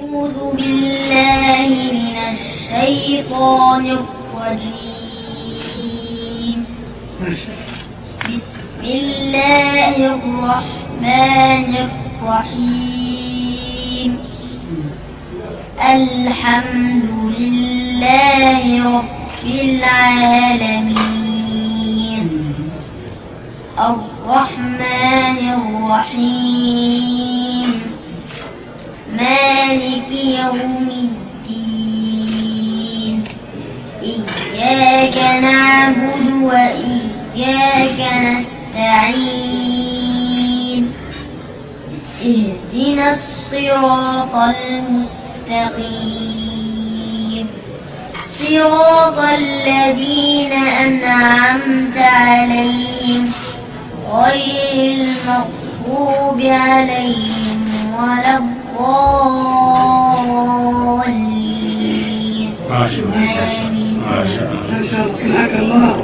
أعوذ بالله من الشيطان الرجيم. بسم الله الرحمن الرحيم. الحمد لله رب العالمين. الرحمن الرحيم. مالك يوم الدين. إياك نعبد وإياك نستعين. اهدنا الصراط المستقيم. صراط الذين أنعمت عليهم غير المغضوب عليهم ولا الضالين. ما شاء الله. ما شاء الله. صلحك الله.